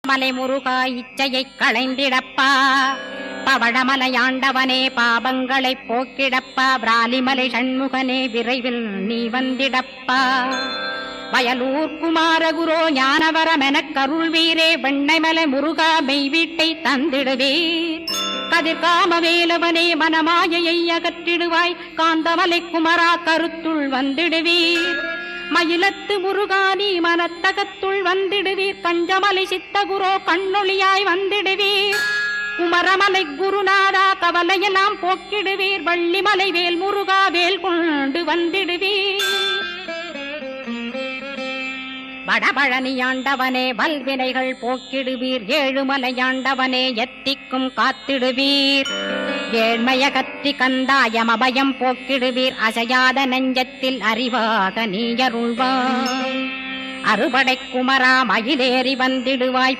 மலை முருகா இச்சையை களைந்திடப்பா, பவழமலையாண்டவனே பாபங்களை போக்கிடப்பா, பிராலிமலை சண்முகனே விரைவில் நீ வந்திடப்பா. வயலூர் குமாரகுரோ ஞானவரமெனக் கருள்வீரே, வெண்ணைமலை முருகா மெய் வீட்டை தந்திடுவீர். கதிர்காம வேலவனே மனமாயையை அகற்றிடுவாய், காந்தமலை குமரா கருத்துள் வந்திடுவீர். மயிலத்து முருகானி மனத்தகத்துள் வந்திடுவீர், கஞ்சமலை சித்தகுரோ கண்ணொளியாய் வந்திடுவீர். குமரமலை குருநாதா கவலையெல்லாம் போக்கிடுவீர், வள்ளிமலை வேல் முருகா வேல் கொண்டு வந்திடுவீர். வடபழனியாண்டவனே வல்வினைகள் போக்கிடுவீர், ஏழுமலையாண்டவனே எத்திக்கும் காத்திடுவீர். ஏழ்மையகற்றி கந்தாயம் அபயம் போக்கிடுவீர், அசையாத நெஞ்சத்தில் அறிவாக நீயருள்வாய். அறுபடை குமரா மயிலேறி வந்திடுவாய்.